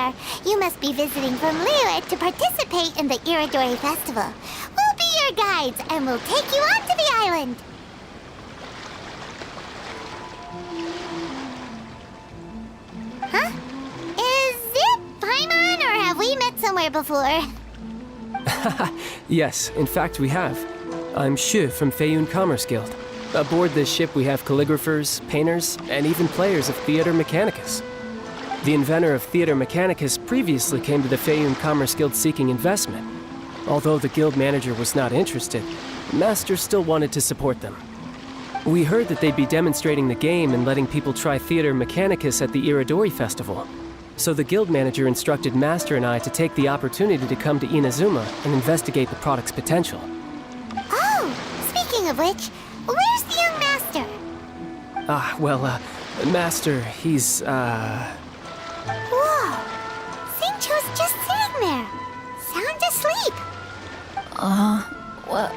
there. You must be visiting from Liyue to participate in the Iridori Festival. We'll be your guides, and we'll take you onto the island. Huh? Is it Paimon, or have we met somewhere before? Yes, in fact we have. I'm Xu from Feiyun Commerce Guild. Aboard this ship we have calligraphers, painters, and even players of Theater Mechanicus. The inventor of Theater Mechanicus previously came to the Feiyun Commerce Guild seeking investment. Although the guild manager was not interested, the master still wanted to support them. We heard that they'd be demonstrating the game and letting people try Theater Mechanicus at the Iridori Festival. So the guild manager instructed Master and I to take the opportunity to come to Inazuma and investigate the product's potential. Oh, speaking of which, where's the young master? Master, he's, Whoa! Xingqiu's just sitting there, sound asleep. What?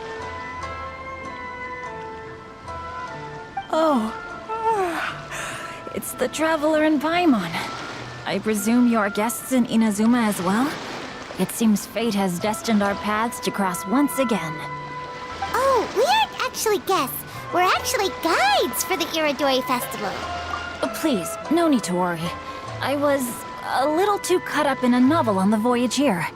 Oh. It's the Traveler and Paimon. I presume you're guests in Inazuma as well? It seems fate has destined our paths to cross once again. Oh, we aren't actually guests. We're actually guides for the Iridori Festival. Please, no need to worry. I was a little too caught up in a novel on the voyage here.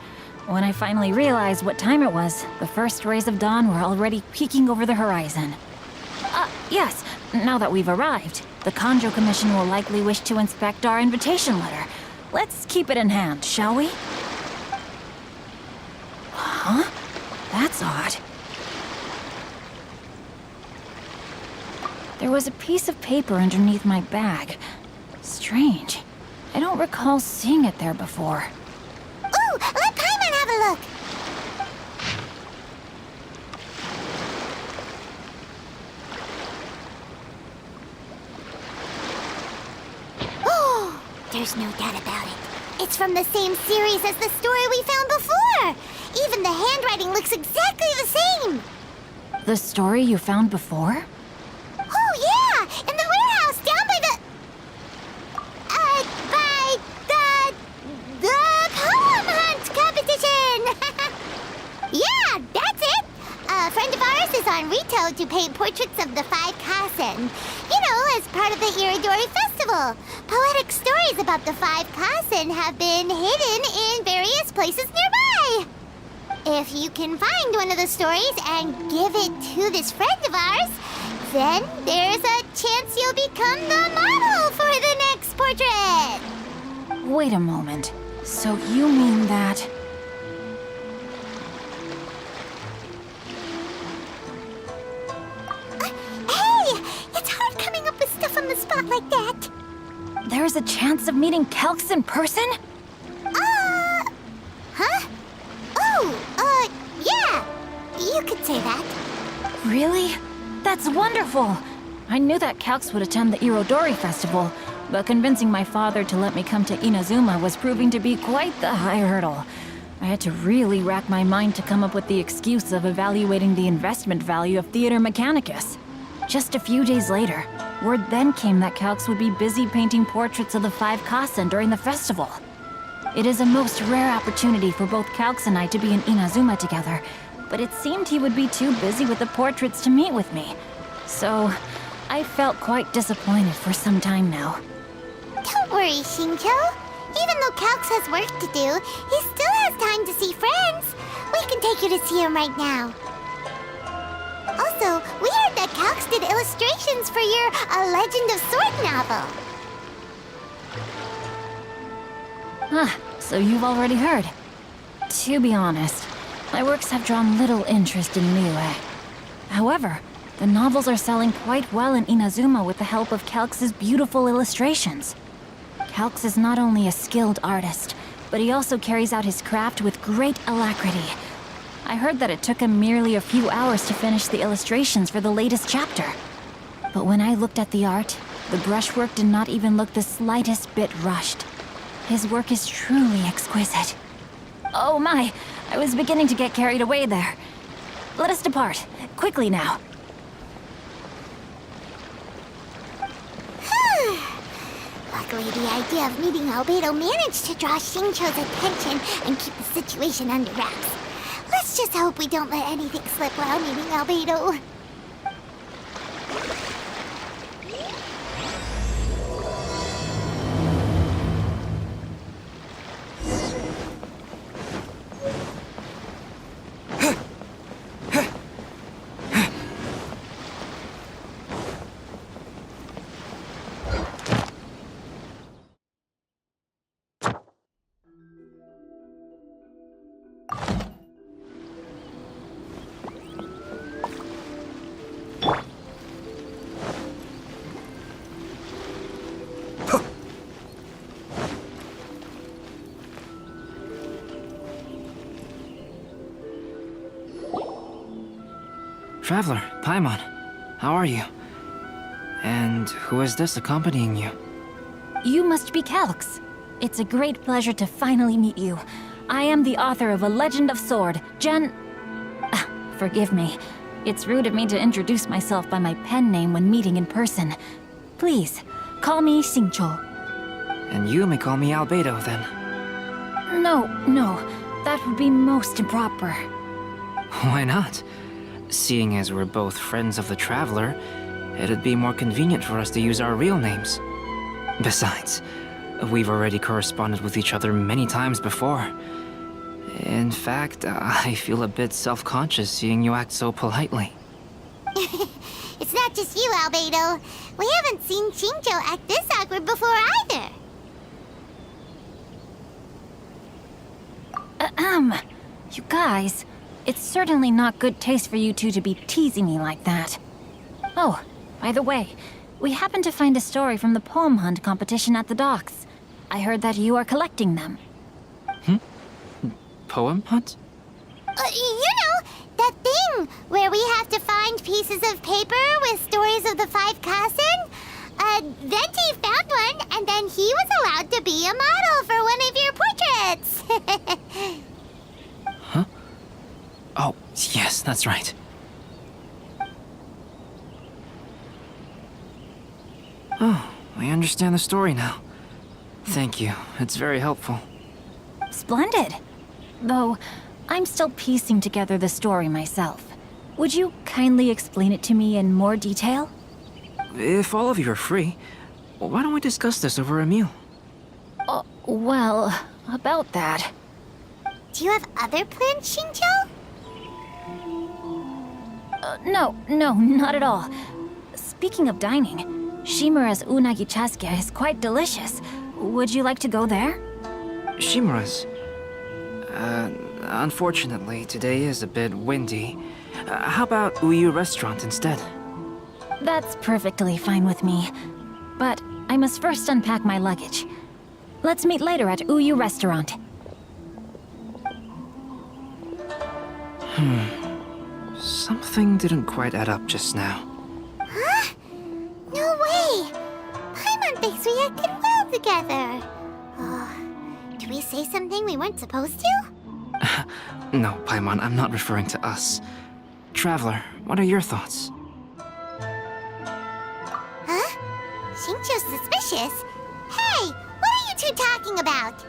When I finally realized what time it was, the first rays of dawn were already peeking over the horizon. Yes, now that we've arrived, the Kanjo Commission will likely wish to inspect our invitation letter. Let's keep it in hand, shall we? Huh? That's odd. There was a piece of paper underneath my bag. Strange. I don't recall seeing it there before. Ooh, let Paimon have a look. Oh, there's no doubt about it. It's from the same series as the story we found before. Even the handwriting looks exactly the same. The story you found before? Oh, yeah! In the warehouse down by the... the poem hunt competition! Yeah, that's it! A friend of ours is on Rito to paint portraits of the 5 Kasen. You know, as part of the Iridori Festival. Poetic stories about the 5 Kasen have been hidden in various places nearby. If you can find one of the stories and give it to this friend of ours, then there's a chance you'll become the model for the next portrait! Wait a moment. So you mean that... Hey! It's hard coming up with stuff on the spot like that! There's a chance of meeting Calx in person? Huh? Oh, yeah! You could say that. Really? That's wonderful! I knew that Calx would attend the Irodori Festival, but convincing my father to let me come to Inazuma was proving to be quite the high hurdle. I had to really rack my mind to come up with the excuse of evaluating the investment value of Theater Mechanicus. Just a few days later, word then came that Calx would be busy painting portraits of the 5 Kasen during the festival. It is a most rare opportunity for both Calx and I to be in Inazuma together, but it seemed he would be too busy with the portraits to meet with me. So, I felt quite disappointed for some time now. Don't worry, Xingqiu. Even though Calx has work to do, he still has time to see friends. We can take you to see him right now. Also, we heard that Calx did illustrations for your A Legend of Sword novel. So you've already heard. To be honest, my works have drawn little interest in Liyue. However, the novels are selling quite well in Inazuma with the help of Calx's beautiful illustrations. Calx is not only a skilled artist, but he also carries out his craft with great alacrity. I heard that it took him merely a few hours to finish the illustrations for the latest chapter. But when I looked at the art, the brushwork did not even look the slightest bit rushed. His work is truly exquisite. Oh my, I was beginning to get carried away there. Let us depart, quickly now. Luckily, the idea of meeting Albedo managed to draw Xingqiu's attention and keep the situation under wraps. Let's just hope we don't let anything slip while meeting Albedo. Traveler, Paimon, how are you? And who is this accompanying you? You must be Calx. It's a great pleasure to finally meet you. I am the author of A Legend of Sword, Forgive me. It's rude of me to introduce myself by my pen name when meeting in person. Please, call me Xingqiu. And you may call me Albedo, then. No, that would be most improper. Why not? Seeing as we're both friends of the Traveler, it'd be more convenient for us to use our real names. Besides, we've already corresponded with each other many times before. In fact, I feel a bit self-conscious seeing you act so politely. It's not just you, Albedo. We haven't seen Xingqiu act this awkward before either. You guys, it's certainly not good taste for you two to be teasing me like that. Oh, by the way, we happened to find a story from the poem hunt competition at the docks. I heard that you are collecting them. Poem hunt? You know, that thing where we have to find pieces of paper with stories of the 5 Kasen? Venti found one, and then he was allowed to be a model for one of your portraits. Huh? Oh, yes, that's right. Oh, I understand the story now. Thank you, it's very helpful. Splendid. Though, I'm still piecing together the story myself. Would you kindly explain it to me in more detail? If all of you are free, why don't we discuss this over a meal? Well, about that. Do you have other plans, Xingqiu? No, not at all. Speaking of dining, Shimura's unagi chasuke is quite delicious. Would you like to go there? Shimura's? Unfortunately, today is a bit windy. How about Uyu Restaurant instead? That's perfectly fine with me. But I must first unpack my luggage. Let's meet later at Uyu Restaurant. Something didn't quite add up just now. Huh? No way! Paimon thinks we acted well together. Did we say something we weren't supposed to? No, Paimon, I'm not referring to us. Traveler, what are your thoughts? Huh? Xingqiu's suspicious? Hey, what are you two talking about?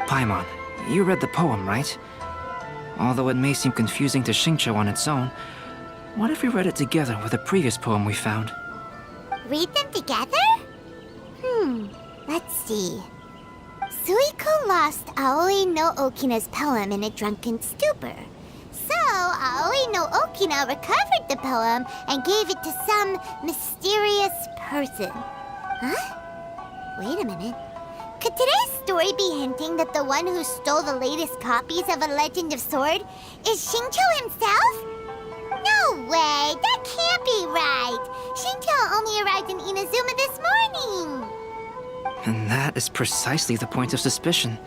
Paimon, you read the poem, right? Although it may seem confusing to Xingqiu on its own, what if we read it together with a previous poem we found? Read them together? Let's see. Suiko lost Aoi no Okina's poem in a drunken stupor. So, Aoi no Okina recovered the poem and gave it to some mysterious person. Huh? Wait a minute. Could today's story be hinting that the one who stole the latest copies of A Legend of Sword is Xingqiu himself? No way! That can't be right! Xingqiu only arrived in Inazuma this morning! And that is precisely the point of suspicion.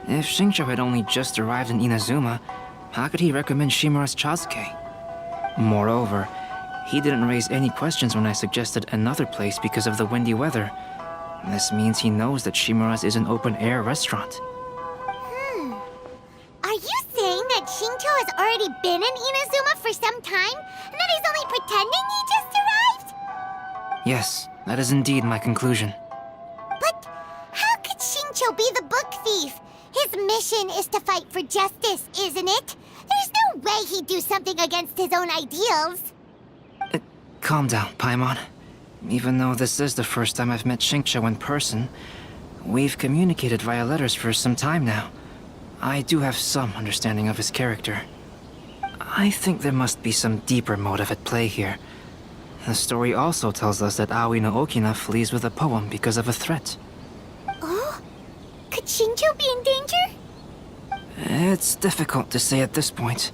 If Xingqiu had only just arrived in Inazuma, how could he recommend Shimura's chasuke? Moreover, he didn't raise any questions when I suggested another place because of the windy weather. This means he knows that Shimura's is an open-air restaurant. Are you saying that Xingqiu has already been in Inazuma for some time, and that he's only pretending he just arrived? Yes, that is indeed my conclusion. But Xingqiu be the book thief? His mission is to fight for justice, isn't it? There's no way he'd do something against his own ideals. Calm down, Paimon. Even though this is the first time I've met Xingqiu in person, we've communicated via letters for some time now. I do have some understanding of his character. I think there must be some deeper motive at play here. The story also tells us that Aoi no Okina flees with a poem because of a threat. Oh? Could Xingqiu be in danger? It's difficult to say at this point.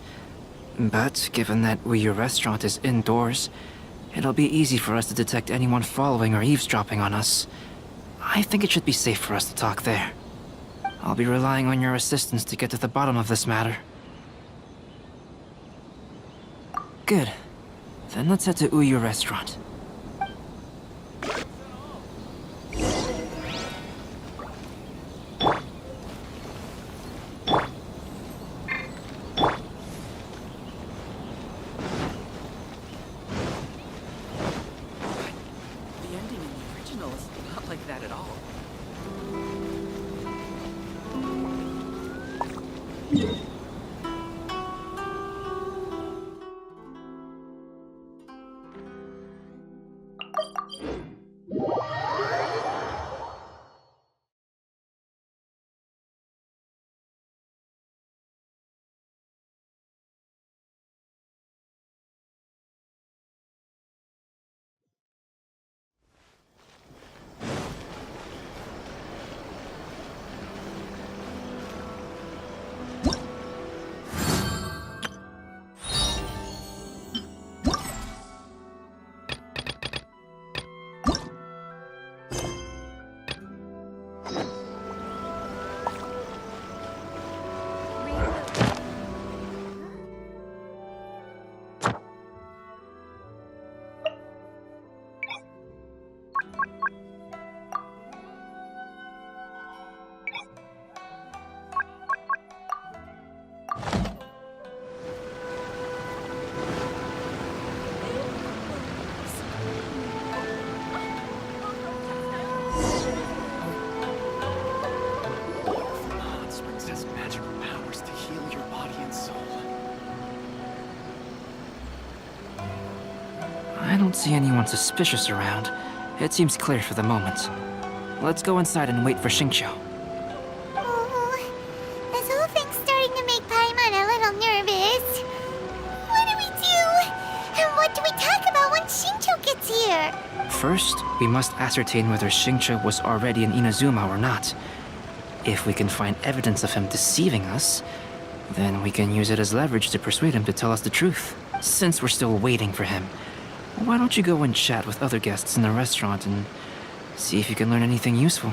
But given that Liyue restaurant is indoors, it'll be easy for us to detect anyone following or eavesdropping on us. I think it should be safe for us to talk there. I'll be relying on your assistance to get to the bottom of this matter. Good. Then let's head to Liyue restaurant. I don't see anyone suspicious around. It seems clear for the moment. Let's go inside and wait for Xingqiu. Oh, this whole thing's starting to make Paimon a little nervous. What do we do? And what do we talk about when Xingqiu gets here? First, we must ascertain whether Xingqiu was already in Inazuma or not. If we can find evidence of him deceiving us, then we can use it as leverage to persuade him to tell us the truth. Since we're still waiting for him, why don't you go and chat with other guests in the restaurant and see if you can learn anything useful?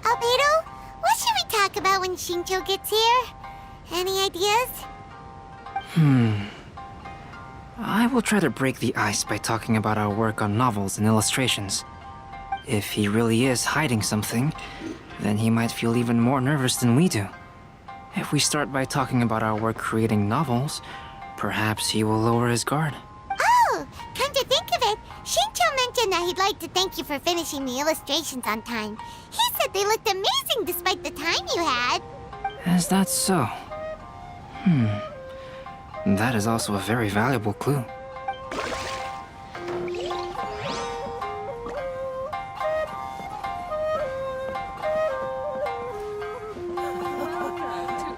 Albedo, what should we talk about when Xingqiu gets here? Any ideas? I will try to break the ice by talking about our work on novels and illustrations. If he really is hiding something, then he might feel even more nervous than we do. If we start by talking about our work creating novels, perhaps he will lower his guard. Oh, come to think of it, Xingqiu mentioned that he'd like to thank you for finishing the illustrations on time. He said they looked amazing despite the time you had. Is that so? That is also a very valuable clue.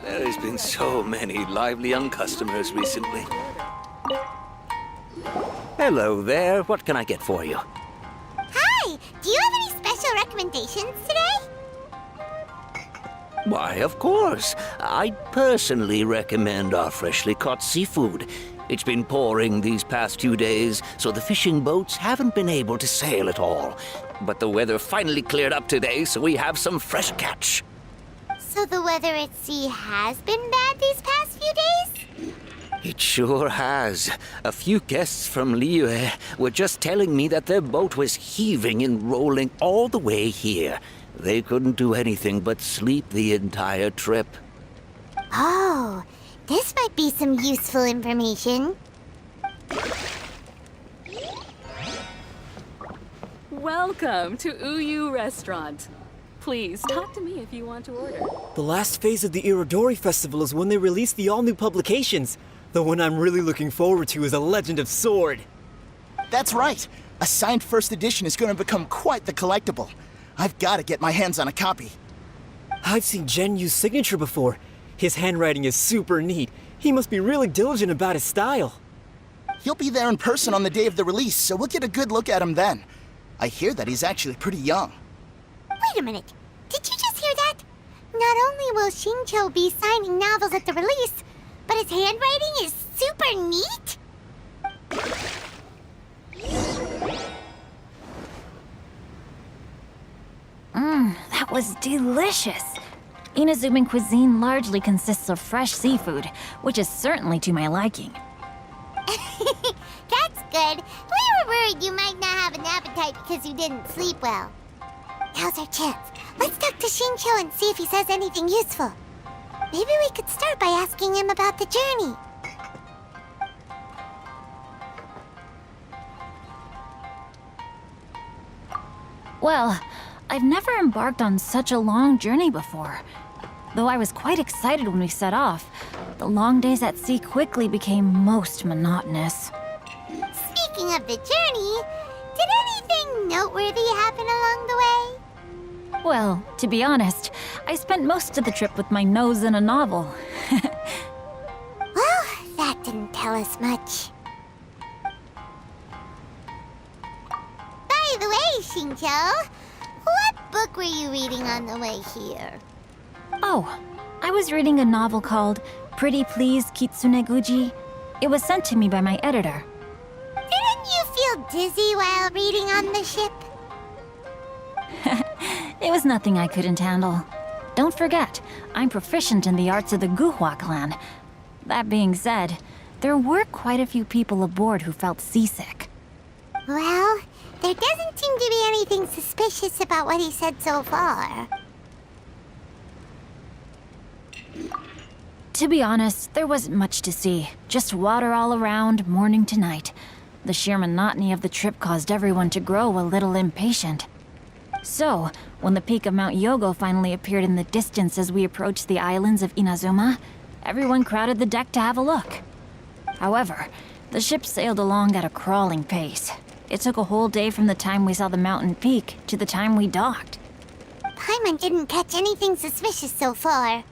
There's been so many lively young customers recently. Hello there. What can I get for you? Hi, do you have any special recommendations today? Why, of course. I personally recommend our freshly caught seafood. It's been pouring these past 2 days, so the fishing boats haven't been able to sail at all. But the weather finally cleared up today, so we have some fresh catch. So the weather at sea has been bad these past few days? It sure has. A few guests from Liyue were just telling me that their boat was heaving and rolling all the way here. They couldn't do anything but sleep the entire trip. Oh, this might be some useful information. Welcome to Uyu Restaurant. Please talk to me if you want to order. The last phase of the Irodori Festival is when they release the all-new publications. The one I'm really looking forward to is A Legend of Sword. That's right. A signed first edition is going to become quite the collectible. I've got to get my hands on a copy. I've seen Genyu's signature before. His handwriting is super neat. He must be really diligent about his style. He'll be there in person on the day of the release, so we'll get a good look at him then. I hear that he's actually pretty young. Wait a minute. Did you just hear that? Not only will Xingqiu be signing novels at the release, but his handwriting is super neat? That was delicious. Inazuman cuisine largely consists of fresh seafood, which is certainly to my liking. That's good. We were worried you might not have an appetite because you didn't sleep well. Now's our chance. Let's talk to Xingqiu and see if he says anything useful. Maybe we could start by asking him about the journey. Well, I've never embarked on such a long journey before. Though I was quite excited when we set off, the long days at sea quickly became most monotonous. Speaking of the journey, did anything noteworthy happen along the way? Well, to be honest, I spent most of the trip with my nose in a novel. Well, that didn't tell us much. By the way, Xingqiu, what book were you reading on the way here? Oh, I was reading a novel called Pretty Please Kitsune Guji. It was sent to me by my editor. Didn't you feel dizzy while reading on the ship? It was nothing I couldn't handle. Don't forget, I'm proficient in the arts of the Guhua clan. That being said, there were quite a few people aboard who felt seasick. Well, there doesn't seem to be anything suspicious about what he said so far. To be honest, there wasn't much to see. Just water all around, morning to night. The sheer monotony of the trip caused everyone to grow a little impatient. So, when the peak of Mount Yogo finally appeared in the distance as we approached the islands of Inazuma, everyone crowded the deck to have a look. However, the ship sailed along at a crawling pace. It took a whole day from the time we saw the mountain peak to the time we docked. Paimon didn't catch anything suspicious so far.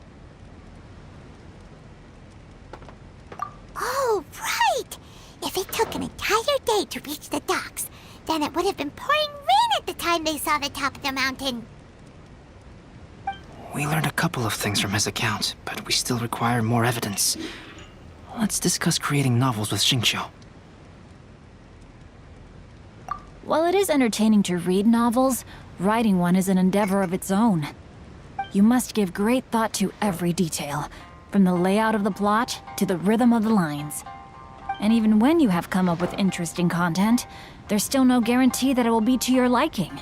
Oh, right! If it took an entire day to reach the docks, then it would have been pouring rain at the time they saw the top of the mountain. We learned a couple of things from his account, but we still require more evidence. Let's discuss creating novels with Xingqiu. While it is entertaining to read novels, writing one is an endeavor of its own. You must give great thought to every detail, from the layout of the plot to the rhythm of the lines. And even when you have come up with interesting content, there's still no guarantee that it will be to your liking.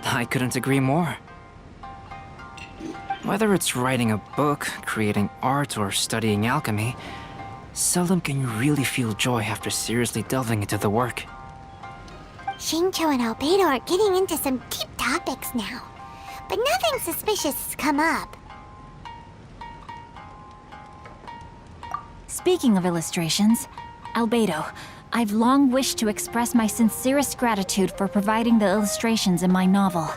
I couldn't agree more. Whether it's writing a book, creating art, or studying alchemy, seldom can you really feel joy after seriously delving into the work. Xingqiu and Albedo are getting into some deep topics now, but nothing suspicious has come up. Speaking of illustrations, Albedo, I've long wished to express my sincerest gratitude for providing the illustrations in my novel.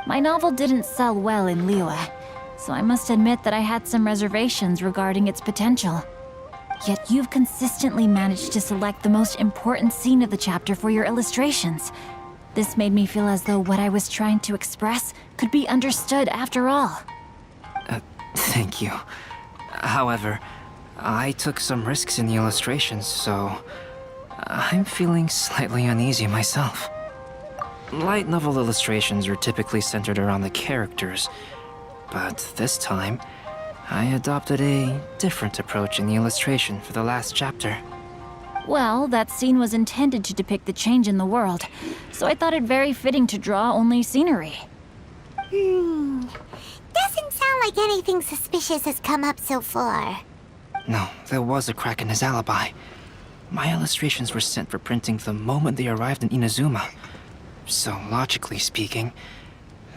My novel didn't sell well in Liyue, so I must admit that I had some reservations regarding its potential. Yet you've consistently managed to select the most important scene of the chapter for your illustrations. This made me feel as though what I was trying to express could be understood after all. Thank you. However, I took some risks in the illustrations, so I'm feeling slightly uneasy myself. Light novel illustrations are typically centered around the characters, but this time, I adopted a different approach in the illustration for the last chapter. Well, that scene was intended to depict the change in the world, so I thought it very fitting to draw only scenery. Doesn't sound like anything suspicious has come up so far. No, there was a crack in his alibi. My illustrations were sent for printing the moment they arrived in Inazuma. So, logically speaking,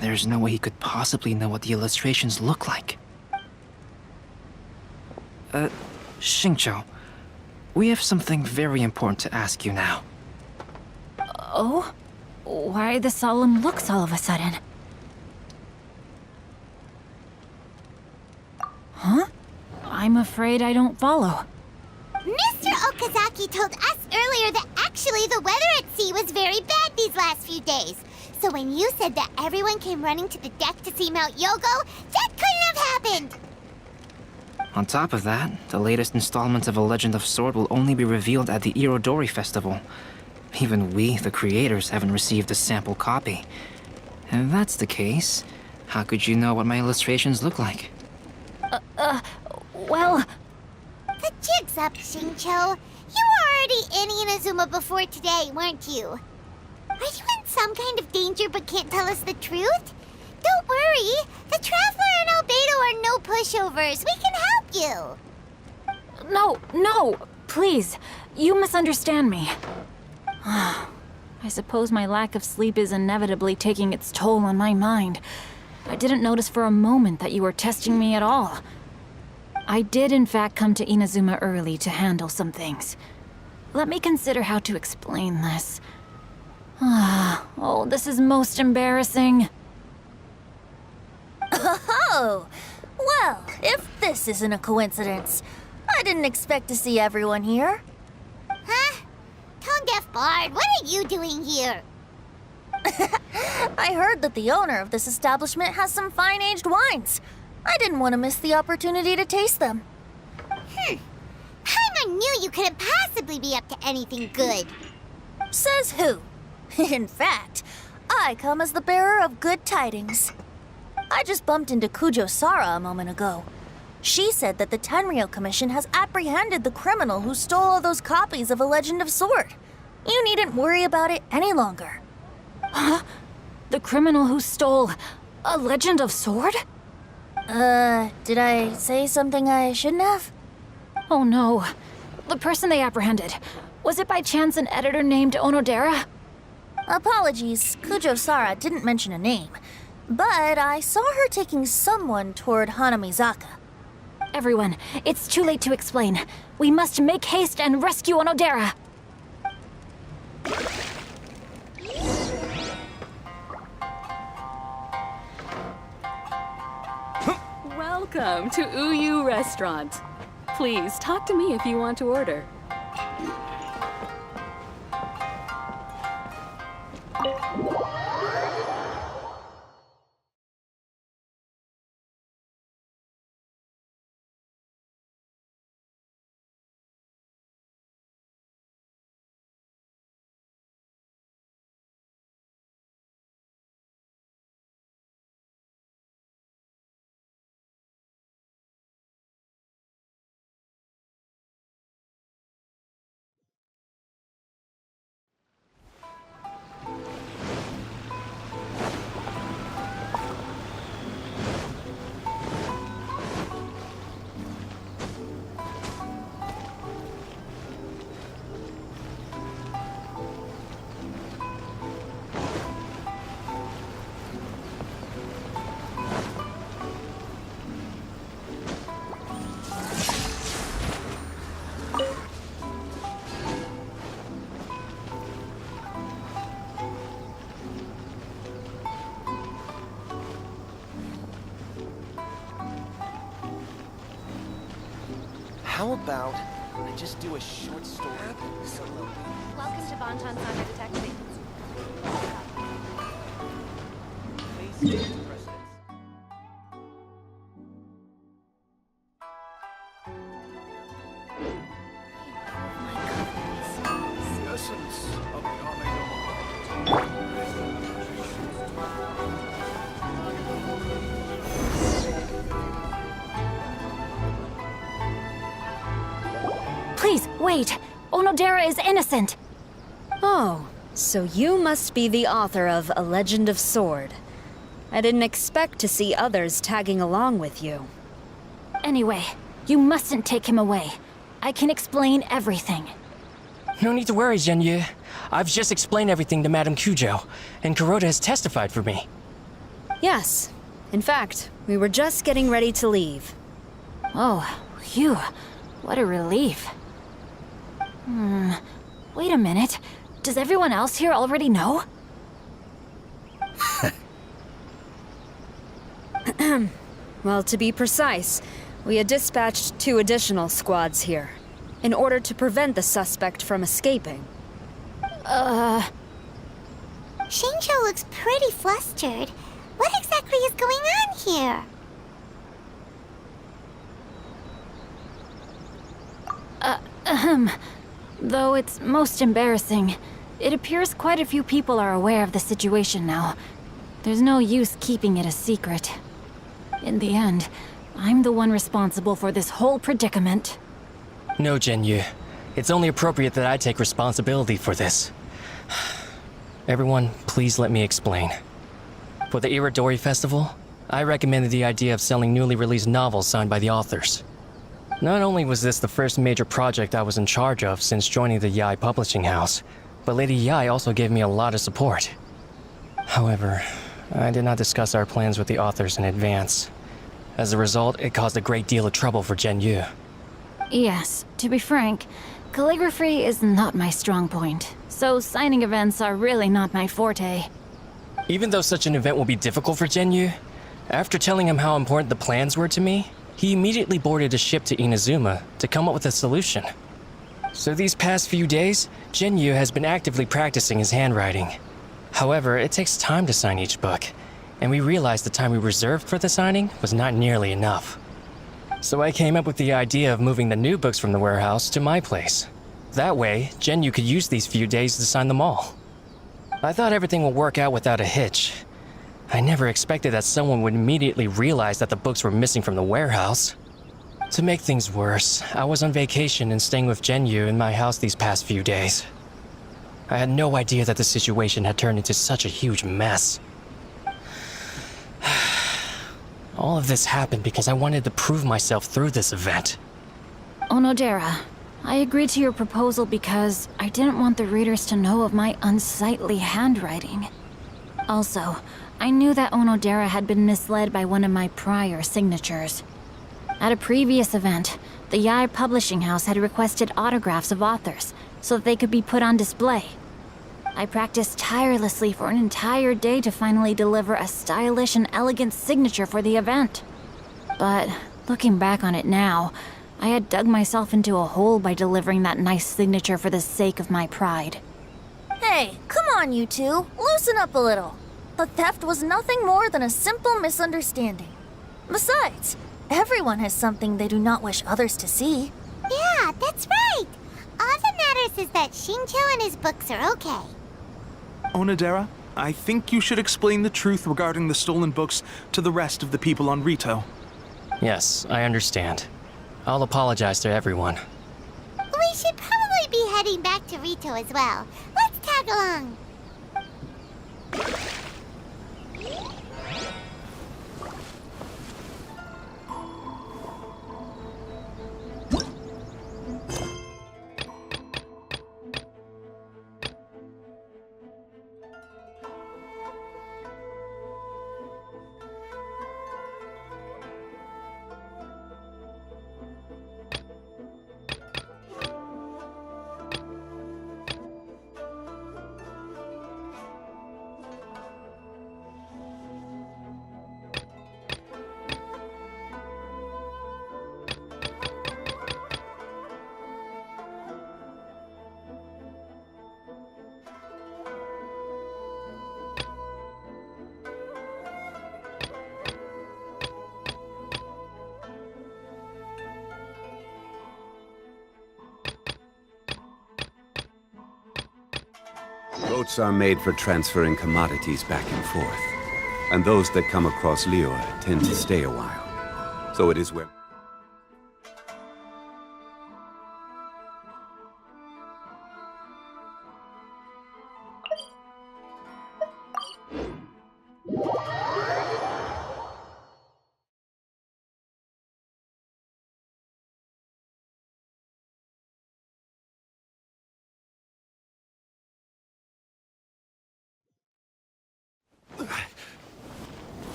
there's no way he could possibly know what the illustrations look like. Xingqiu, we have something very important to ask you now. Oh? Why the solemn looks all of a sudden? Huh? I'm afraid I don't follow. Mr. Okazaki told us earlier that actually the weather at sea was very bad these last few days. So when you said that everyone came running to the deck to see Mount Yogo, that couldn't have happened! On top of that, the latest installment of A Legend of Sword will only be revealed at the Irodori Festival. Even we, the creators, haven't received a sample copy. If that's the case, how could you know what my illustrations look like? Well... The jig's up, Xingqiu. You were already in Inazuma before today, weren't you? Are you in some kind of danger but can't tell us the truth? Don't worry. The Traveler and Albedo are no pushovers. We can help you. No, please. You misunderstand me. I suppose my lack of sleep is inevitably taking its toll on my mind. I didn't notice for a moment that you were testing me at all. I did in fact come to Inazuma early to handle some things. Let me consider how to explain this. Oh, this is most embarrassing. Oh, well, if this isn't a coincidence, I didn't expect to see everyone here. Huh? Tone-deaf bard, what are you doing here? I heard that the owner of this establishment has some fine-aged wines. I didn't want to miss the opportunity to taste them. Paimon knew you couldn't possibly be up to anything good. Says who? In fact, I come as the bearer of good tidings. I just bumped into Kujo Sara a moment ago. She said that the Tenryou Commission has apprehended the criminal who stole all those copies of A Legend of Sword. You needn't worry about it any longer. Huh? The criminal who stole A Legend of Sword? Did I say something I shouldn't have? Oh no. The person they apprehended. Was it by chance an editor named Onodera? Apologies, Kujo Sara didn't mention a name. But I saw her taking someone toward Hanamizaka. Everyone, it's too late to explain. We must make haste and rescue Onodera. Welcome to Uyu Restaurant. Please talk to me if you want to order. How about I just do a short story? Absolutely. Welcome to Bonton Saga Detective Agency. Please, Mr. President. Please, wait! Onodera is innocent! Oh, so you must be the author of A Legend of Sword. I didn't expect to see others tagging along with you. Anyway, you mustn't take him away. I can explain everything. No need to worry, Xingqiu. I've just explained everything to Madame Kujou, and Kuroda has testified for me. Yes. In fact, we were just getting ready to leave. Oh, phew. What a relief. Wait a minute. Does everyone else here already know? Well, to be precise, we had dispatched 2 additional squads here, in order to prevent the suspect from escaping. Xingqiu looks pretty flustered. What exactly is going on here? Though it's most embarrassing, it appears quite a few people are aware of the situation now. There's no use keeping it a secret. In the end, I'm the one responsible for this whole predicament. No, Xingqiu. It's only appropriate that I take responsibility for this. Everyone, please let me explain. For the Irodori Festival, I recommended the idea of selling newly released novels signed by the authors. Not only was this the first major project I was in charge of since joining the Yae publishing house, but Lady Yae also gave me a lot of support. However, I did not discuss our plans with the authors in advance. As a result, it caused a great deal of trouble for Xingqiu. Yes, to be frank, calligraphy is not my strong point, so signing events are really not my forte. Even though such an event will be difficult for Xingqiu, after telling him how important the plans were to me, he immediately boarded a ship to Inazuma to come up with a solution. So these past few days, Xingqiu has been actively practicing his handwriting. However, it takes time to sign each book, and we realized the time we reserved for the signing was not nearly enough. So I came up with the idea of moving the new books from the warehouse to my place. That way, Xingqiu could use these few days to sign them all. I thought everything would work out without a hitch. I never expected that someone would immediately realize that the books were missing from the warehouse. To make things worse, I was on vacation and staying with Xingqiu in my house these past few days. I had no idea that the situation had turned into such a huge mess. All of this happened because I wanted to prove myself through this event. Onodera, I agreed to your proposal because I didn't want the readers to know of my unsightly handwriting. Also, I knew that Onodera had been misled by one of my prior signatures. At a previous event, the Yae publishing house had requested autographs of authors so that they could be put on display. I practiced tirelessly for an entire day to finally deliver a stylish and elegant signature for the event. But looking back on it now, I had dug myself into a hole by delivering that nice signature for the sake of my pride. Hey, come on, you two. Loosen up a little. The theft was nothing more than a simple misunderstanding. Besides, everyone has something they do not wish others to see. Yeah, that's right. All that matters is that Xingqiu and his books are okay. Onodera, I think you should explain the truth regarding the stolen books to the rest of the people on Rito. Yes, I understand. I'll apologize to everyone. We should probably be heading back to Rito as well. Let's tag along. Boats are made for transferring commodities back and forth. And those that come across Liyue tend to stay a while. So it is where...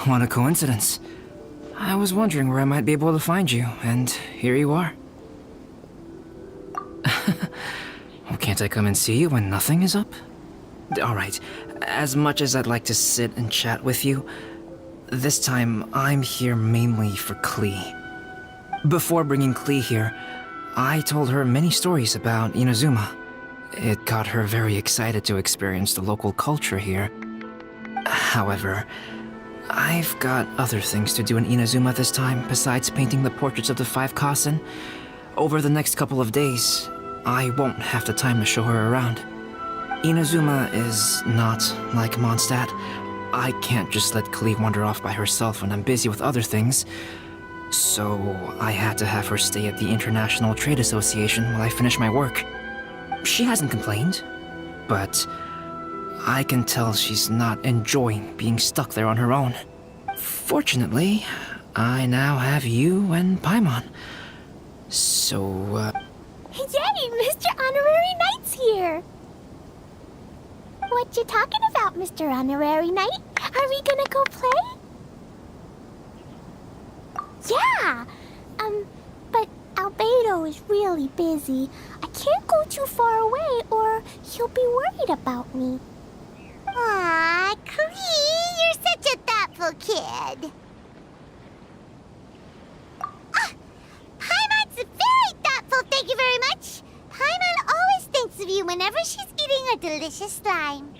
What a coincidence. I was wondering where I might be able to find you, and here you are. Well, can't I come and see you when nothing is up? Alright, as much as I'd like to sit and chat with you, this time I'm here mainly for Klee. Before bringing Klee here, I told her many stories about Inazuma. It got her very excited to experience the local culture here. However, I've got other things to do in Inazuma this time besides painting the portraits of the 5 Kasen. Over the next couple of days, I won't have the time to show her around. Inazuma is not like Mondstadt. I can't just let Klee wander off by herself when I'm busy with other things. So I had to have her stay at the International Trade Association while I finish my work. She hasn't complained, but I can tell she's not enjoying being stuck there on her own. Fortunately, I now have you and Paimon. So, Yay! Mr. Honorary Knight's here! What you talking about, Mr. Honorary Knight? Are we gonna go play? Yeah! But Albedo is really busy. I can't go too far away or he'll be worried about me. Aw, Klee, you're such a thoughtful kid. Paimon's very thoughtful, thank you very much. Paimon always thinks of you whenever she's eating a delicious slime.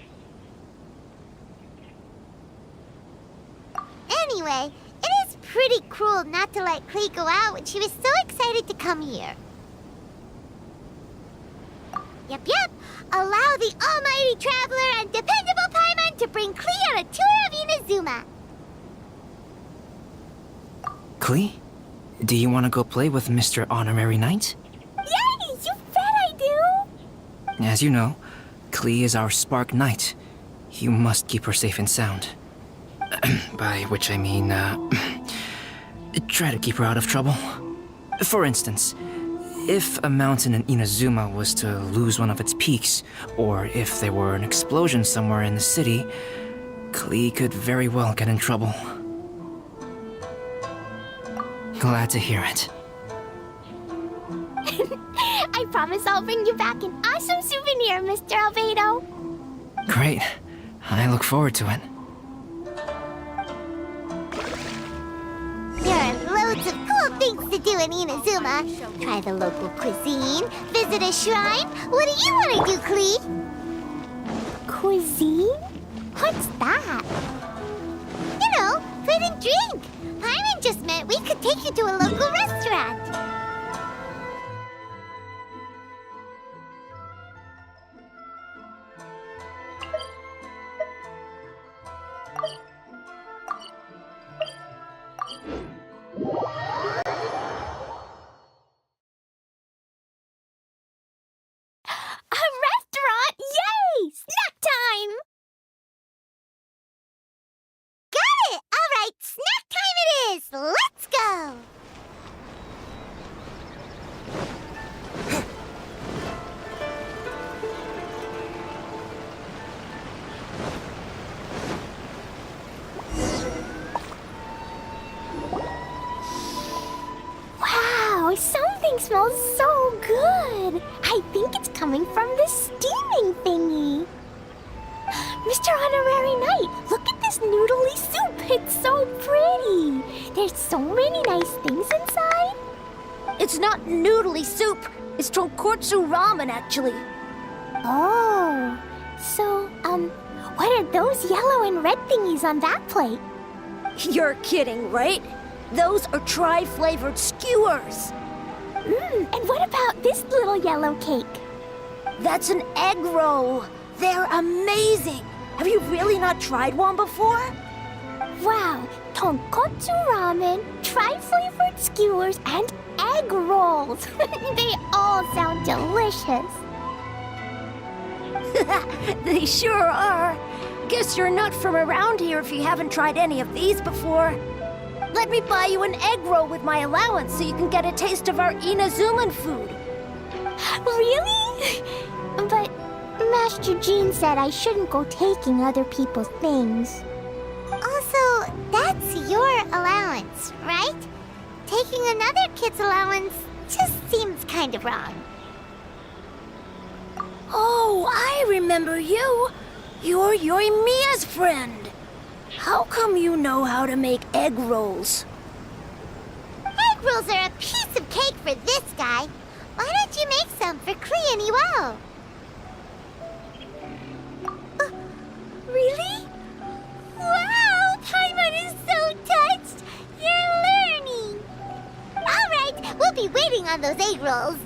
Anyway, it is pretty cruel not to let Klee go out when she was so excited to come here. Yep. Allow the almighty traveler and dependable Paimon to bring Klee on a tour of Inazuma. Klee, do you want to go play with Mr. Honorary Knight? Yay! You bet I do! As you know, Klee is our Spark Knight. You must keep her safe and sound. By which I mean, try to keep her out of trouble. For instance, if a mountain in Inazuma was to lose one of its peaks, or if there were an explosion somewhere in the city, Klee could very well get in trouble. Glad to hear it. I promise I'll bring you back an awesome souvenir, Mr. Albedo. Great. I look forward to it. There are loads of cool things to do in Inazuma. Try the local cuisine, visit a shrine. What do you want to do, Klee? Cuisine? What's that? You know, food and drink. Paimon just meant we could take you to a local restaurant. Let's go! Wow, something smells so good! I think it's coming from the steaming thingy. Mr. Honorary Knight, look at this noodly soup. It's so pretty. There's so many nice things inside. It's not noodly soup. It's tonkotsu ramen, actually. Oh, so, what are those yellow and red thingies on that plate? You're kidding, right? Those are tri-flavored skewers. And what about this little yellow cake? That's an egg roll. They're amazing. Have you really not tried one before? Wow, tonkotsu ramen, tri-flavored skewers, and egg rolls. They all sound delicious. They sure are. Guess you're not from around here if you haven't tried any of these before. Let me buy you an egg roll with my allowance so you can get a taste of our Inazuman food. Really? But Master Jean said I shouldn't go taking other people's things. Also, that's right? Taking another kid's allowance just seems kind of wrong. Oh, I remember you. You're Yoimiya's friend. How come you know how to make egg rolls? Egg rolls are a piece of cake for this guy. Why don't you make some for Klee and Liyue? Really? Wow, Paimon is so touched. You're learning. All right, we'll be waiting on those egg rolls.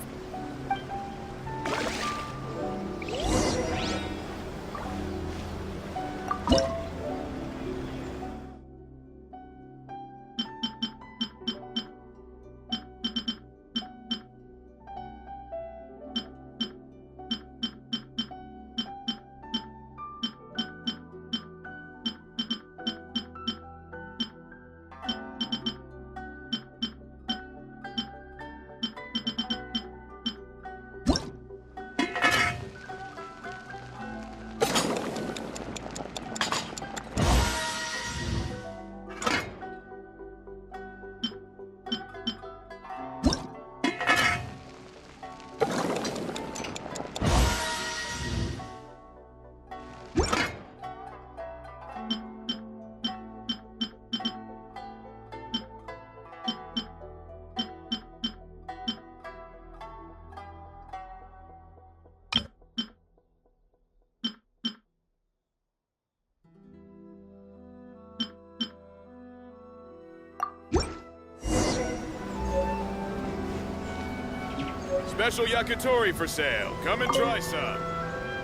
Special yakitori for sale. Come and try some.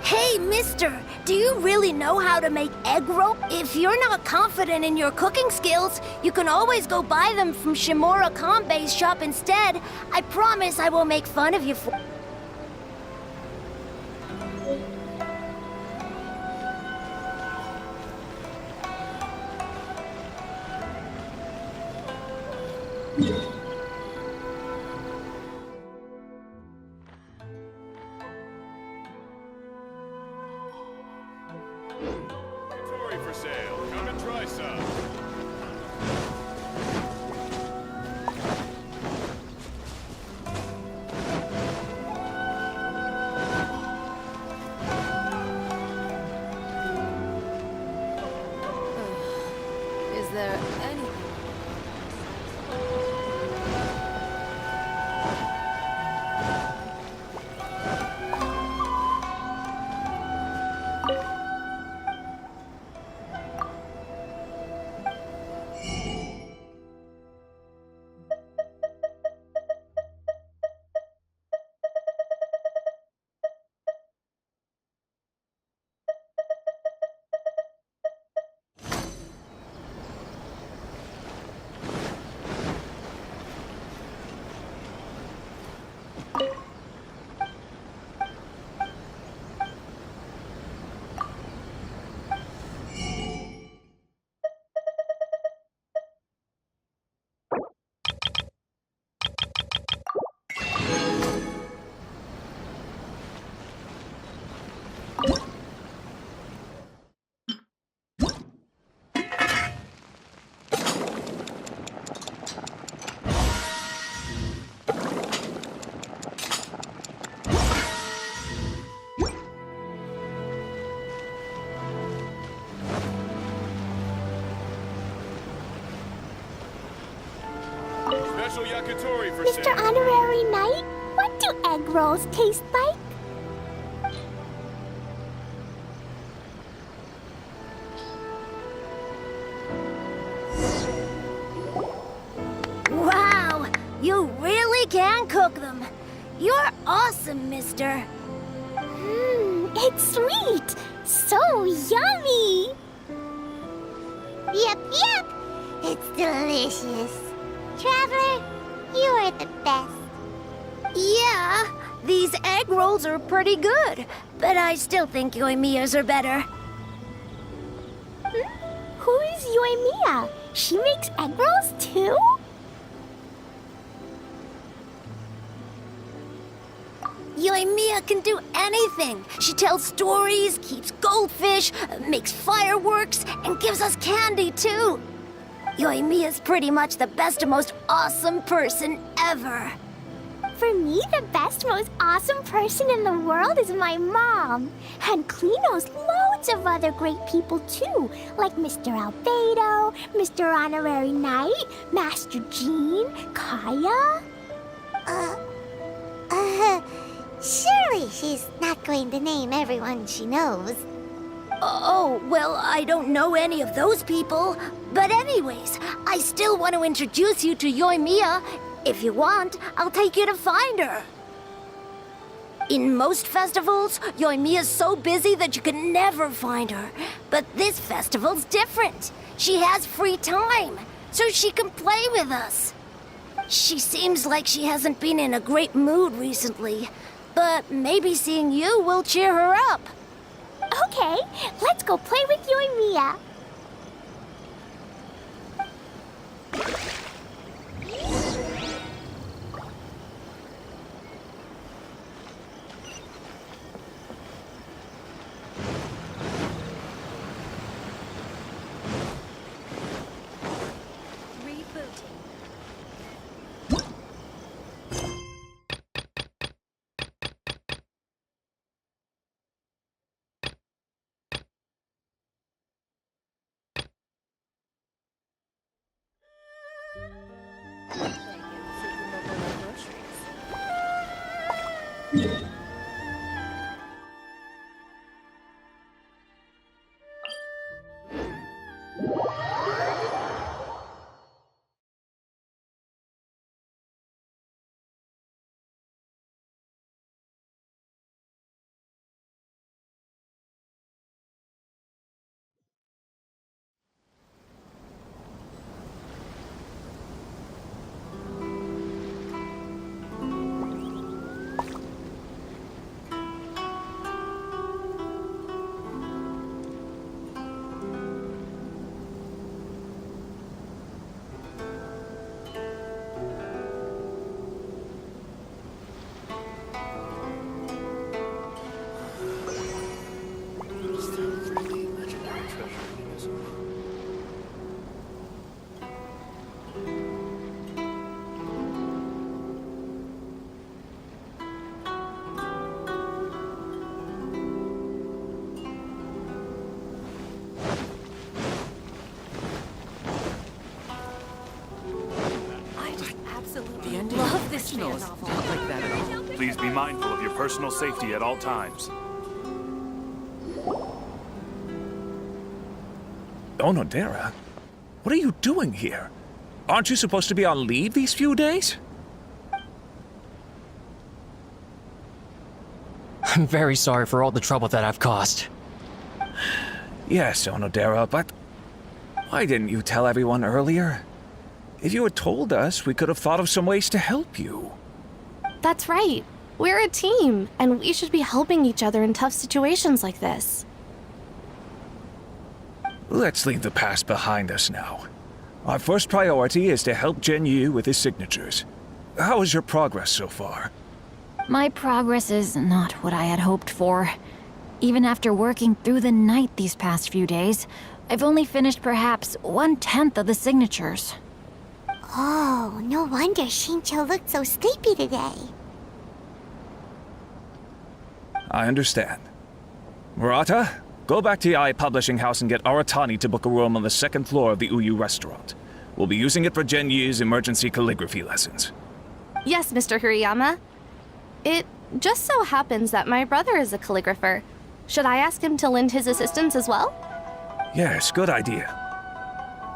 Hey, mister, do you really know how to make egg roll? If you're not confident in your cooking skills, you can always go buy them from Shimura Kanbei's shop instead. I promise I won't make fun of you for... Yakitori for sale. Come and try some. Is there anything? Special yakitori for Mr. sale. Honorary Knight, what do egg rolls taste like? Wow, you really can cook them. You're awesome, mister. It's sweet. So yummy. Yep. It's delicious. Traveler, you are the best. Yeah, these egg rolls are pretty good, but I still think Yoimiya's are better. Who is Yoimiya? She makes egg rolls too? Yoimiya can do anything. She tells stories, keeps goldfish, makes fireworks, and gives us candy too. Yoimiya's pretty much the best and most awesome person ever. For me, the best, most awesome person in the world is my mom. And Klee knows loads of other great people too, like Mr. Albedo, Mr. Honorary Knight, Master Jean, Kaya. Surely she's not going to name everyone she knows. Oh, well, I don't know any of those people. But anyways, I still want to introduce you to Yoimiya. If you want, I'll take you to find her. In most festivals, Yoimiya's so busy that you can never find her. But this festival's different. She has free time, so she can play with us. She seems like she hasn't been in a great mood recently, but maybe seeing you will cheer her up. Okay, let's go play with Yoimiya. Love this fan novel. Not like that at all. Please be mindful of your personal safety at all times. Onodera? What are you doing here? Aren't you supposed to be on leave these few days? I'm very sorry for all the trouble that I've caused. Yes, Onodera, but why didn't you tell everyone earlier? If you had told us, we could have thought of some ways to help you. That's right. We're a team, and we should be helping each other in tough situations like this. Let's leave the past behind us now. Our first priority is to help Xingqiu with his signatures. How is your progress so far? My progress is not what I had hoped for. Even after working through the night these past few days, I've only finished perhaps 1/10 of the signatures. Oh, no wonder Xingqiu looked so sleepy today. I understand. Murata, go back to Yae Publishing House and get Aratani to book a room on the second floor of the Uyu restaurant. We'll be using it for Xinqiu's emergency calligraphy lessons. Yes, Mr. Hirayama. It just so happens that my brother is a calligrapher. Should I ask him to lend his assistance as well? Yes, good idea.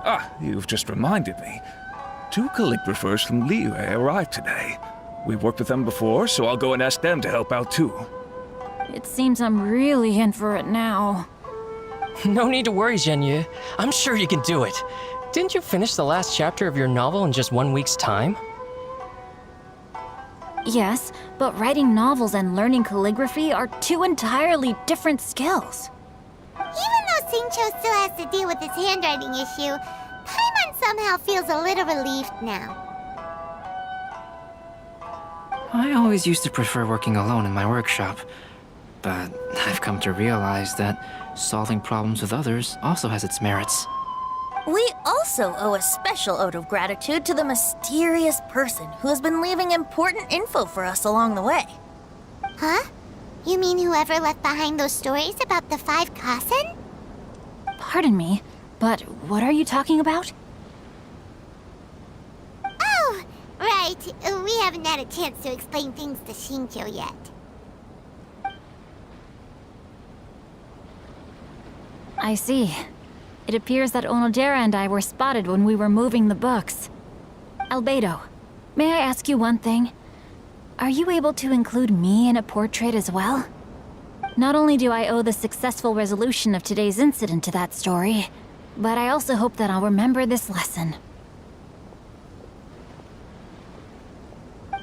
Ah, you've just reminded me. 2 calligraphers from Liyue arrived today. We've worked with them before, so I'll go and ask them to help out too. It seems I'm really in for it now. No need to worry, Xingqiu. I'm sure you can do it. Didn't you finish the last chapter of your novel in just 1 week's time? Yes, but writing novels and learning calligraphy are 2 entirely different skills. Even though Xingqiu still has to deal with his handwriting issue, Paimon somehow feels a little relieved now. I always used to prefer working alone in my workshop, but I've come to realize that solving problems with others also has its merits. We also owe a special ode of gratitude to the mysterious person who has been leaving important info for us along the way. Huh? You mean whoever left behind those stories about the 5 Kasen? Pardon me, but what are you talking about? Oh, right. We haven't had a chance to explain things to Xingqiu yet. I see. It appears that Onodera and I were spotted when we were moving the books. Albedo, may I ask you one thing? Are you able to include me in a portrait as well? Not only do I owe the successful resolution of today's incident to that story, but I also hope that I'll remember this lesson.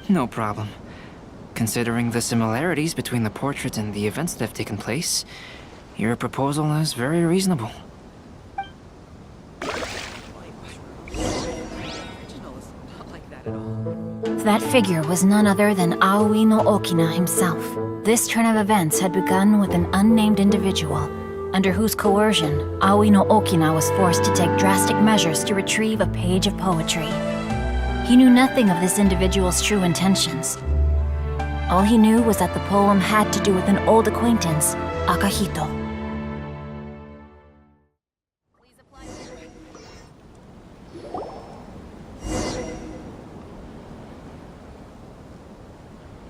No problem. Considering the similarities between the portrait and the events that have taken place, your proposal is very reasonable. That figure was none other than Aoi no Okina himself. This turn of events had begun with an unnamed individual, under whose coercion, Aoi no Okina was forced to take drastic measures to retrieve a page of poetry. He knew nothing of this individual's true intentions. All he knew was that the poem had to do with an old acquaintance, Akahito.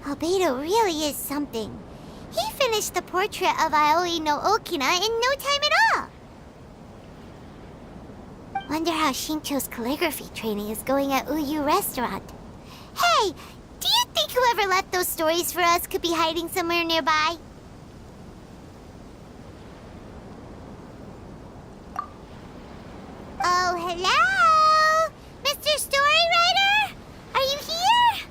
Albedo really is something. He finished the portrait of Aoi no Okina in no time at all. Wonder how Xingqiu's calligraphy training is going at Uyu Restaurant. Hey, do you think whoever left those stories for us could be hiding somewhere nearby? Oh, hello? Mr. Storywriter? Are you here?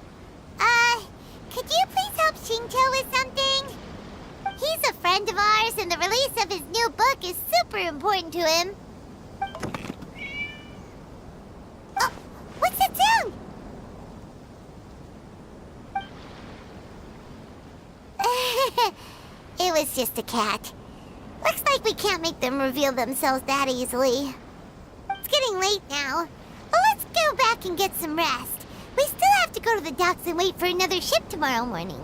Could you please help Xingqiu with something? He's a friend of ours, and the release of his new book is super important to him. Oh, what's that sound? It was just a cat. Looks like we can't make them reveal themselves that easily. It's getting late now. Well, let's go back and get some rest. We still have to go to the docks and wait for another ship tomorrow morning.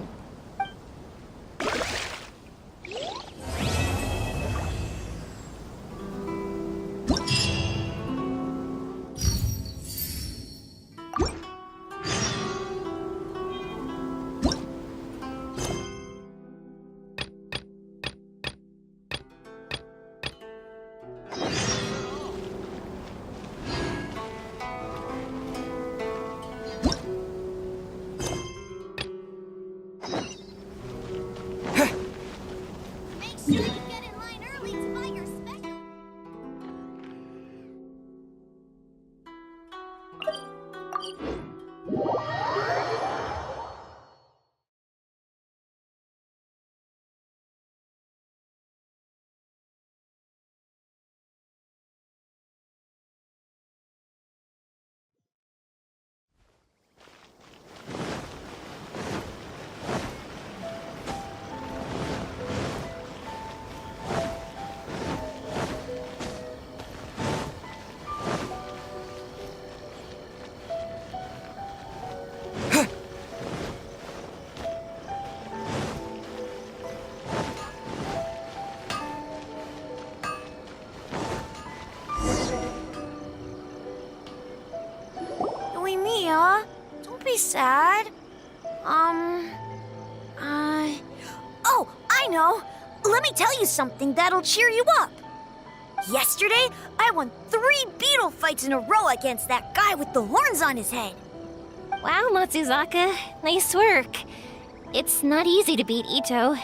Yoimiya, don't be sad. Oh, I know. Let me tell you something that'll cheer you up. Yesterday, I won 3 beetle fights in a row against that guy with the horns on his head. Wow, Matsuzaka. Nice work. It's not easy to beat Ito.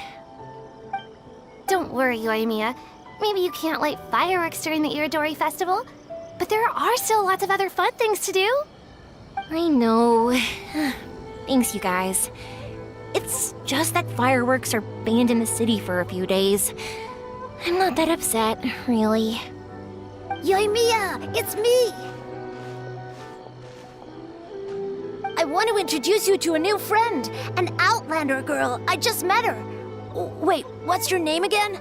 Don't worry, Yoimiya. Maybe you can't light fireworks during the Iridori Festival, but there are still lots of other fun things to do. I know. Thanks, you guys. It's just that fireworks are banned in the city for a few days. I'm not that upset, really. Yoimiya, it's me! I want to introduce you to a new friend, an Outlander girl. I just met her. Wait, what's your name again?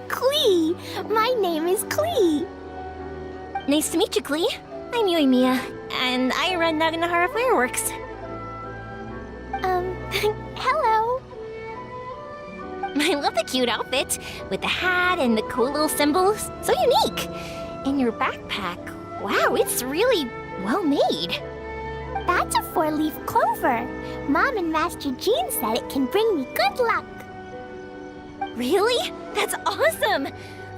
Klee! My name is Klee. Nice to meet you, Klee. I'm Yoimiya, and I run Naganahara Fireworks. Hello. I love the cute outfit, with the hat and the cool little symbols. So unique. And your backpack, wow, it's really well made. That's a 4-leaf clover. Mom and Master Jean said it can bring me good luck. Really? That's awesome!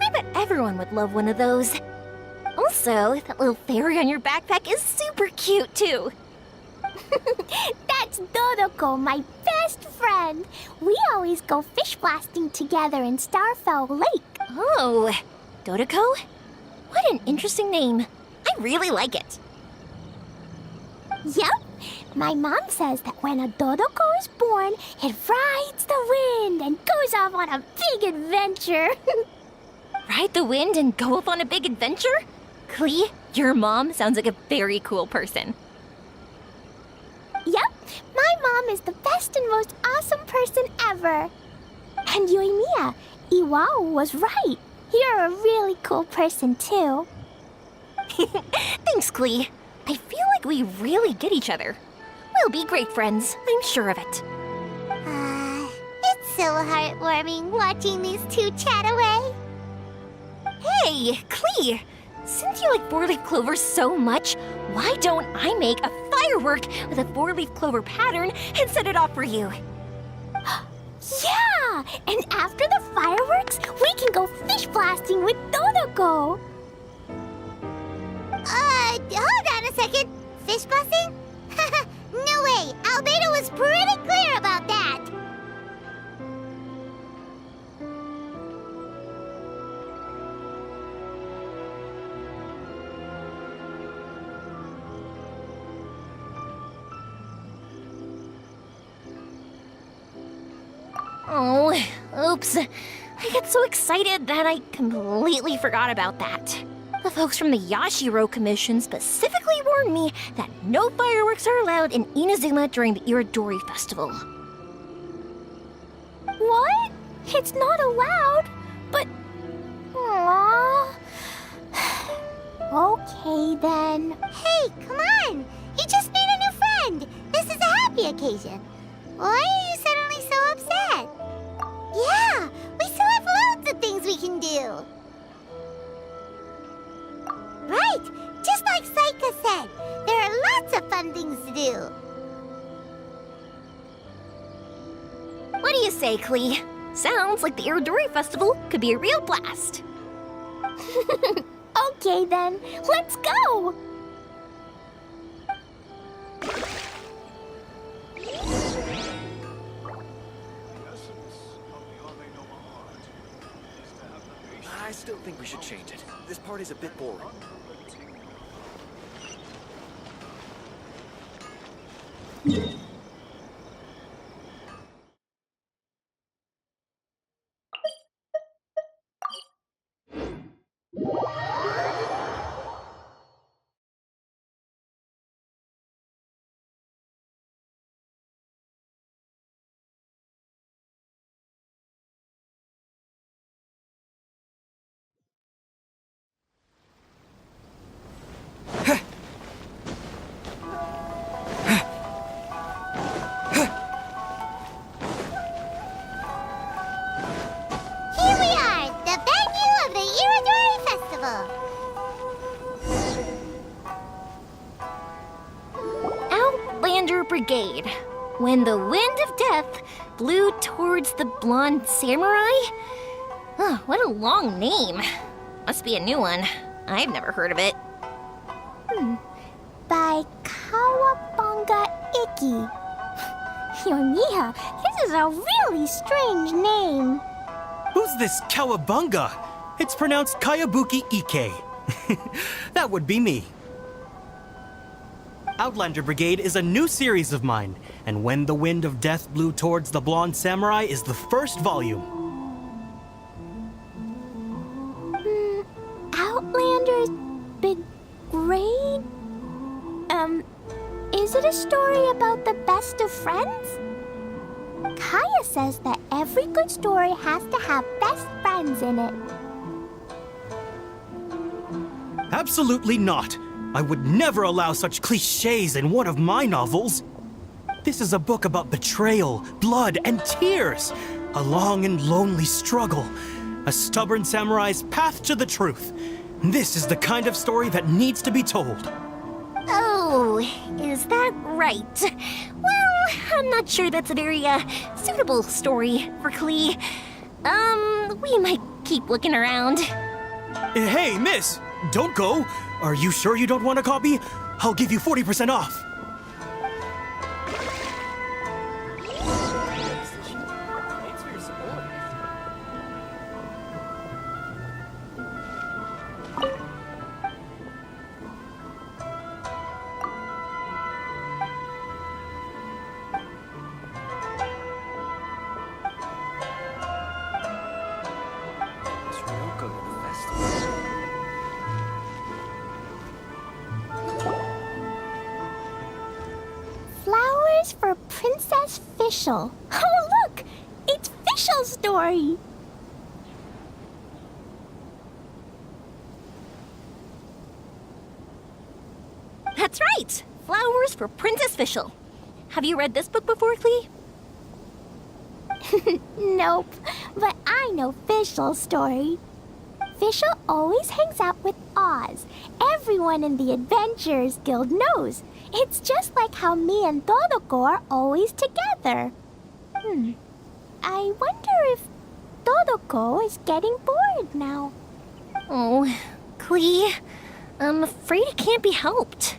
I bet everyone would love one of those. Also, that little fairy on your backpack is super cute, too. That's Dodoko, my best friend. We always go fish blasting together in Starfell Lake. Oh, Dodoko? What an interesting name. I really like it. Yep. My mom says that when a Dodoko is born, it rides the wind and goes off on a big adventure. Ride the wind and go off on a big adventure? Klee, your mom sounds like a very cool person. Yep, my mom is the best and most awesome person ever. And Yoimiya, Iwao was right. You're a really cool person too. Thanks, Klee. I feel like we really get each other. We'll be great friends, I'm sure of it. It's so heartwarming watching these two chat away. Hey, Klee! Since you like 4-leaf clover so much, why don't I make a firework with a 4-leaf clover pattern and set it off for you? Yeah! And after the fireworks, we can go fish blasting with Dodoko. Hold on a second. Fish blasting? No way! Albedo was pretty clear about that. Oh, oops. I get so excited that I completely forgot about that. The folks from the Yashiro Commission specifically warned me that no fireworks are allowed in Inazuma during the Irodori Festival. What? It's not allowed? But... Aww... Okay, then. Hey, come on! You just made a new friend! This is a happy occasion. Why are you suddenly so upset? Yeah, we still have loads of things we can do. Right, just like Saika said, there are lots of fun things to do. What do you say, Klee? Sounds like the Irodori Festival could be a real blast. Okay then, let's go! I still think we should change it. This party's a bit boring. Brigade. When the wind of death blew towards the blonde samurai? Oh, what a long name. Must be a new one. I've never heard of it. By Kawabunga Iki. Yoimiya, this is a really strange name. Who's this Kawabunga? It's pronounced Kayabuki Ike. That would be me. Outlander Brigade is a new series of mine, and When the Wind of Death Blew Towards the Blonde Samurai is the first volume. Outlander's Brigade? Is it a story about the best of friends? Kaya says that every good story has to have best friends in it. Absolutely not. I would never allow such cliches in one of my novels. This is a book about betrayal, blood, and tears. A long and lonely struggle. A stubborn samurai's path to the truth. This is the kind of story that needs to be told. Oh, is that right? Well, I'm not sure that's a very, suitable story for Klee. We might keep looking around. Hey, miss! Don't go! Are you sure you don't want a copy? I'll give you 40% off. Flowers for Princess Fischl. Oh, look! It's Fischl's story! That's right! Flowers for Princess Fischl. Have you read this book before, Klee? Nope, but I know Fischl's story. Fischl always hangs out with Oz. Everyone in the Adventurers Guild knows. It's just like how me and Todoko are always together. I wonder if Todoko is getting bored now. Oh, Klee, I'm afraid it can't be helped.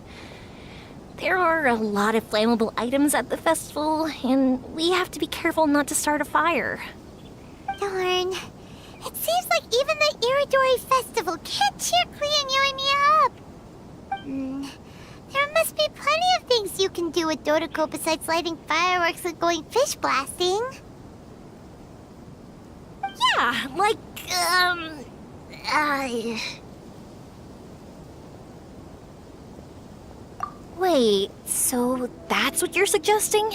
There are a lot of flammable items at the festival, and we have to be careful not to start a fire. Darn. It seems like even the Iridori Festival can't cheer Klee and Yoimiya up. There must be plenty of things you can do with Todoko besides lighting fireworks and going fish blasting. Yeah, like, Wait, so that's what you're suggesting?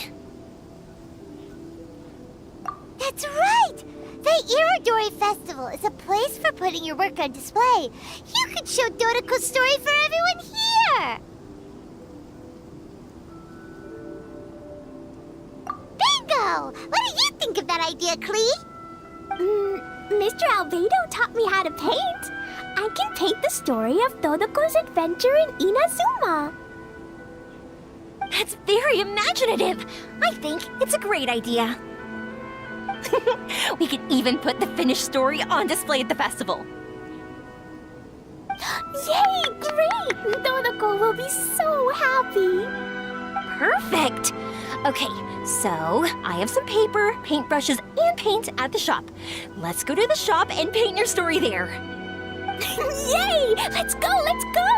That's right! The Iridori Festival is a place for putting your work on display. You could show Todoko's story for everyone here! Bingo! What do you think of that idea, Klee? Mr. Albedo taught me how to paint. I can paint the story of Todoko's adventure in Inazuma. That's very imaginative. I think it's a great idea. We could even put the finished story on display at the festival. Yay! Great! Todoko will be so happy. Perfect. Okay, so I have some paper, paintbrushes, and paint at the shop. Let's go to the shop and paint your story there. Yay! Let's go! Let's go!